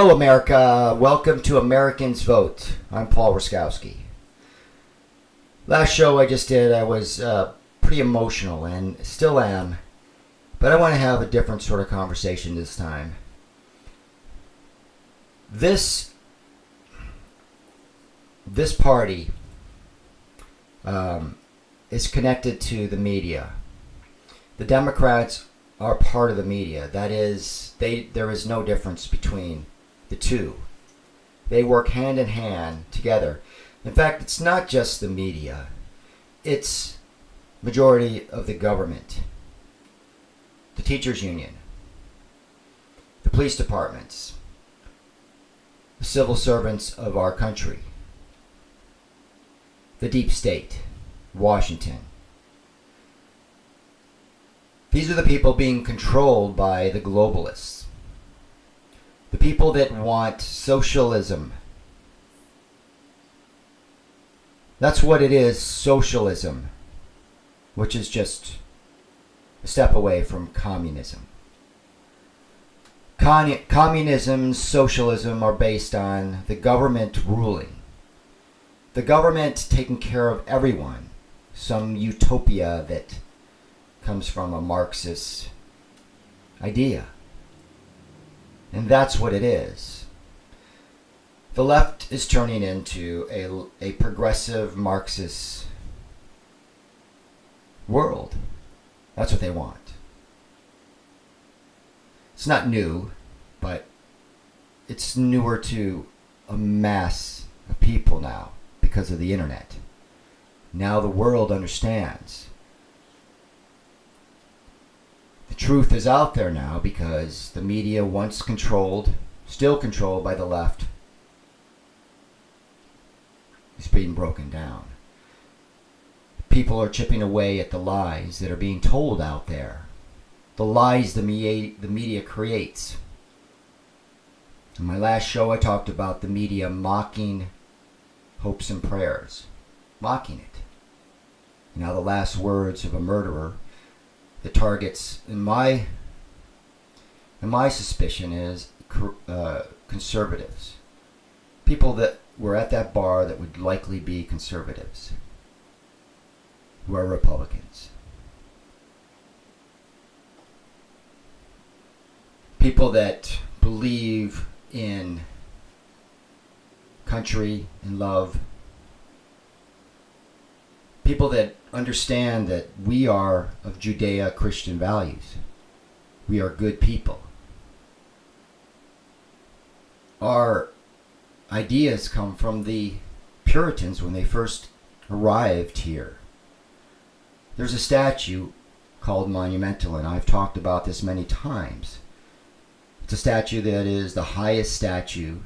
Hello, America. Welcome to Americans Vote. I'm Paul Raskowski. Last show I just did, I was pretty emotional and still am, but I want to have a different sort of conversation this time. This party is connected to the media. The Democrats are part of the media. That is, there is no difference between the two. They work hand in hand together. In fact, it's not just the media. It's majority of the government, the teachers union, the police departments, the civil servants of our country, the deep state, Washington. These are the people being controlled by the globalists. The people that want socialism. That's what it is, socialism, which is just a step away from communism. Communism, socialism are based on the government ruling. The government taking care of everyone. Some utopia that comes from a Marxist idea. And that's what it is. The left is turning into a progressive Marxist world. That's what they want. It's not new, but it's newer to a mass of people now because of the internet. Now the world understands. The truth is out there now because the media, once controlled, still controlled by the left, is being broken down. People are chipping away at the lies that are being told out there. The lies the media creates. In my last show I talked about the media mocking hopes and prayers. Mocking it. Now the last words of a murderer that targets, in my suspicion, is conservatives. People that were at that bar that would likely be conservatives, who are Republicans. People that believe in country and love. People that understand that we are of Judeo-Christian values. We are good people. Our ideas come from the Puritans when they first arrived here. There's a statue called Monumental, and I've talked about this many times. It's a statue that is the highest statue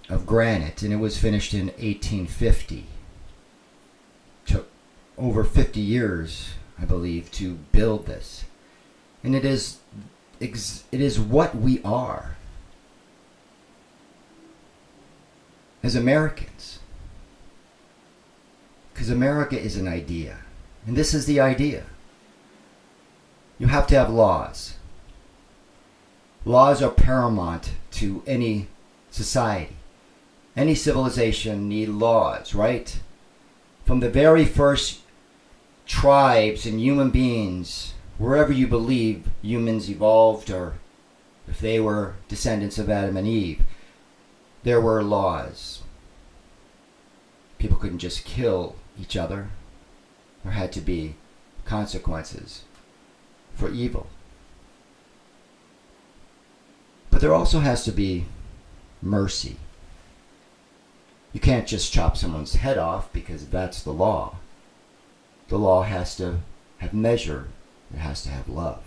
of granite, and it was finished in 1850. Took over 50 years, I believe, to build this. And it is what we are as Americans. Because America is an idea. And this is the idea. You have to have laws. Laws are paramount to any society. Any civilization need laws, right? From the very first tribes and human beings, wherever you believe humans evolved, or if they were descendants of Adam and Eve, there were laws. People couldn't just kill each other. There had to be consequences for evil. But there also has to be mercy. You can't just chop someone's head off because that's the law. The law has to have measure. It has to have love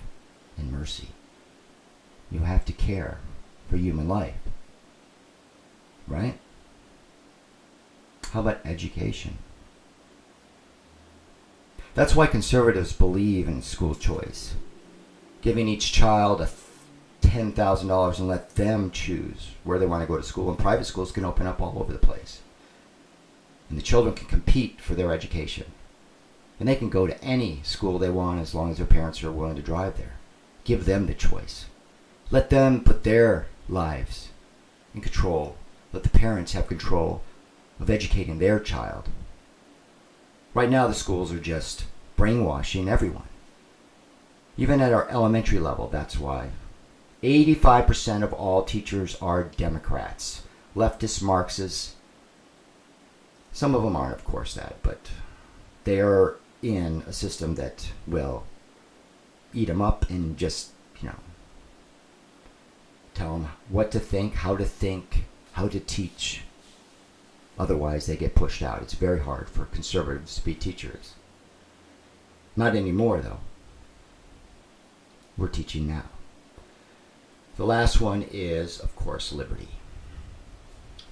and mercy. You have to care for human life. Right? How about education? That's why conservatives believe in school choice. Giving each child $10,000 and let them choose where they want to go to school. And private schools can open up all over the place. And the children can compete for their education. And they can go to any school they want as long as their parents are willing to drive there. Give them the choice. Let them put their lives in control. Let the parents have control of educating their child. Right now, the schools are just brainwashing everyone. Even at our elementary level, that's why. 85% of all teachers are Democrats, leftist Marxists. Some of them aren't, of course, that, but they are in a system that will eat them up and just, tell them what to think, how to teach. Otherwise, they get pushed out. It's very hard for conservatives to be teachers. Not anymore, though. We're teaching now. The last one is, of course, liberty.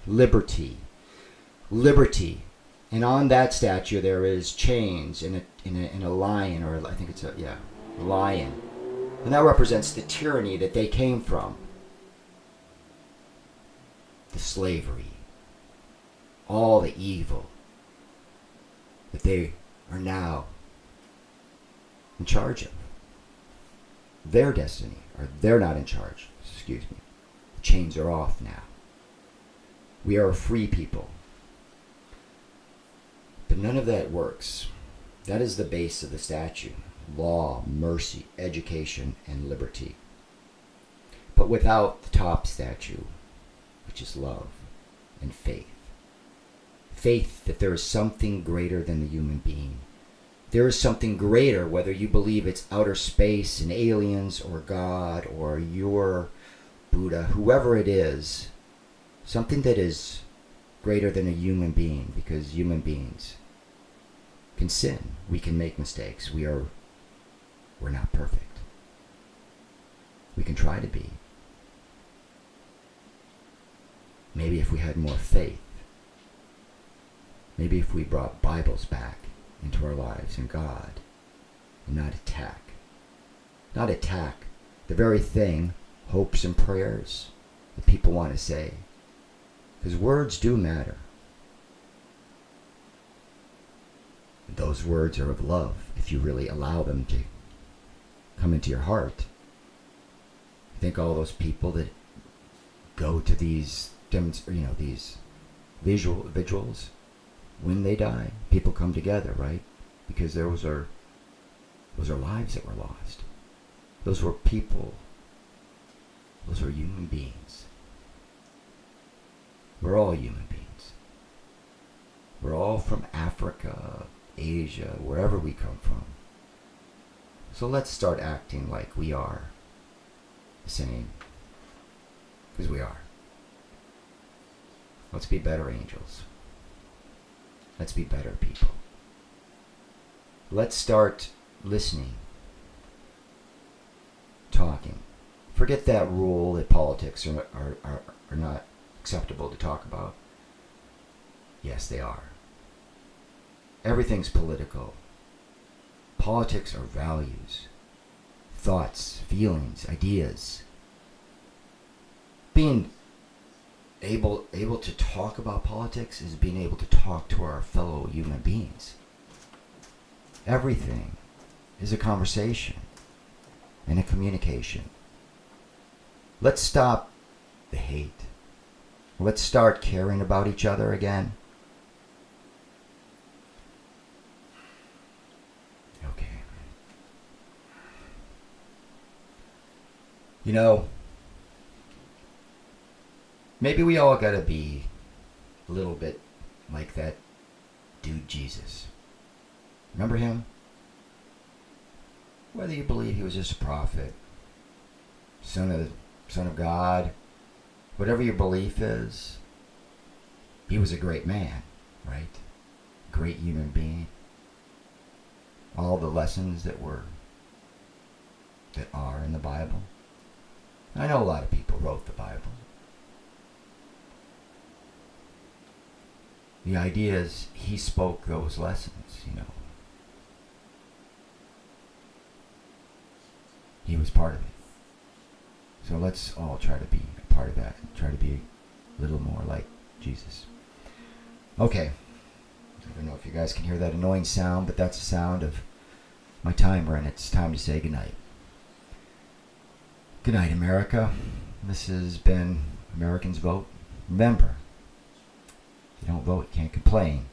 Liberty. Liberty. And on that statue there is chains in a lion, or I think it's a lion. And that represents the tyranny that they came from. The slavery. All the evil that they are now in charge of. Their destiny, or they're not in charge. Excuse me. The chains are off now. We are a free people. But none of that works. That is the base of the statue. Law, mercy, education, and liberty. But without the top statue, which is love and faith. Faith that there is something greater than the human being. There is something greater, whether you believe it's outer space and aliens or God or your Buddha, whoever it is, something that is greater than a human being, because human beings can sin. We can make mistakes. We're not perfect. We can try to be. Maybe if we had more faith. Maybe if we brought Bibles back into our lives and God, and not attack. Not attack the very thing, hopes and prayers, that people want to say. Because words do matter. Those words are of love, if you really allow them to come into your heart. I think all those people that go to these these vigils, when they die, people come together, right? Because those are lives that were lost. Those were people. Those are human beings. We're all human beings. We're all from Africa, Asia, wherever we come from. So let's start acting like we are the same. Because we are. Let's be better angels. Let's be better people. Let's start listening. Talking. Forget that rule that politics are not acceptable to talk about. Yes, they are. Everything's political. Politics are values, thoughts, feelings, ideas. Being able to talk about politics is being able to talk to our fellow human beings. Everything is a conversation and a communication. Let's stop the hate. Let's start caring about each other again. Okay. Maybe we all gotta be a little bit like that dude Jesus. Remember him? Whether you believe he was just a prophet, son of God, whatever your belief is, he was a great man, right? Great human being. All the lessons that are in the Bible. I know a lot of people wrote the Bible. The idea is he spoke those lessons, He was part of it. So let's all try to be a part of that and try to be a little more like Jesus. Okay. I don't know if you guys can hear that annoying sound, but that's the sound of my timer, and it's time to say goodnight. Good night, America. This has been Americans vote. Remember, if you don't vote, you can't complain.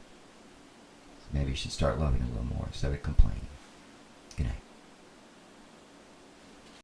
So maybe you should start loving a little more instead of complaining.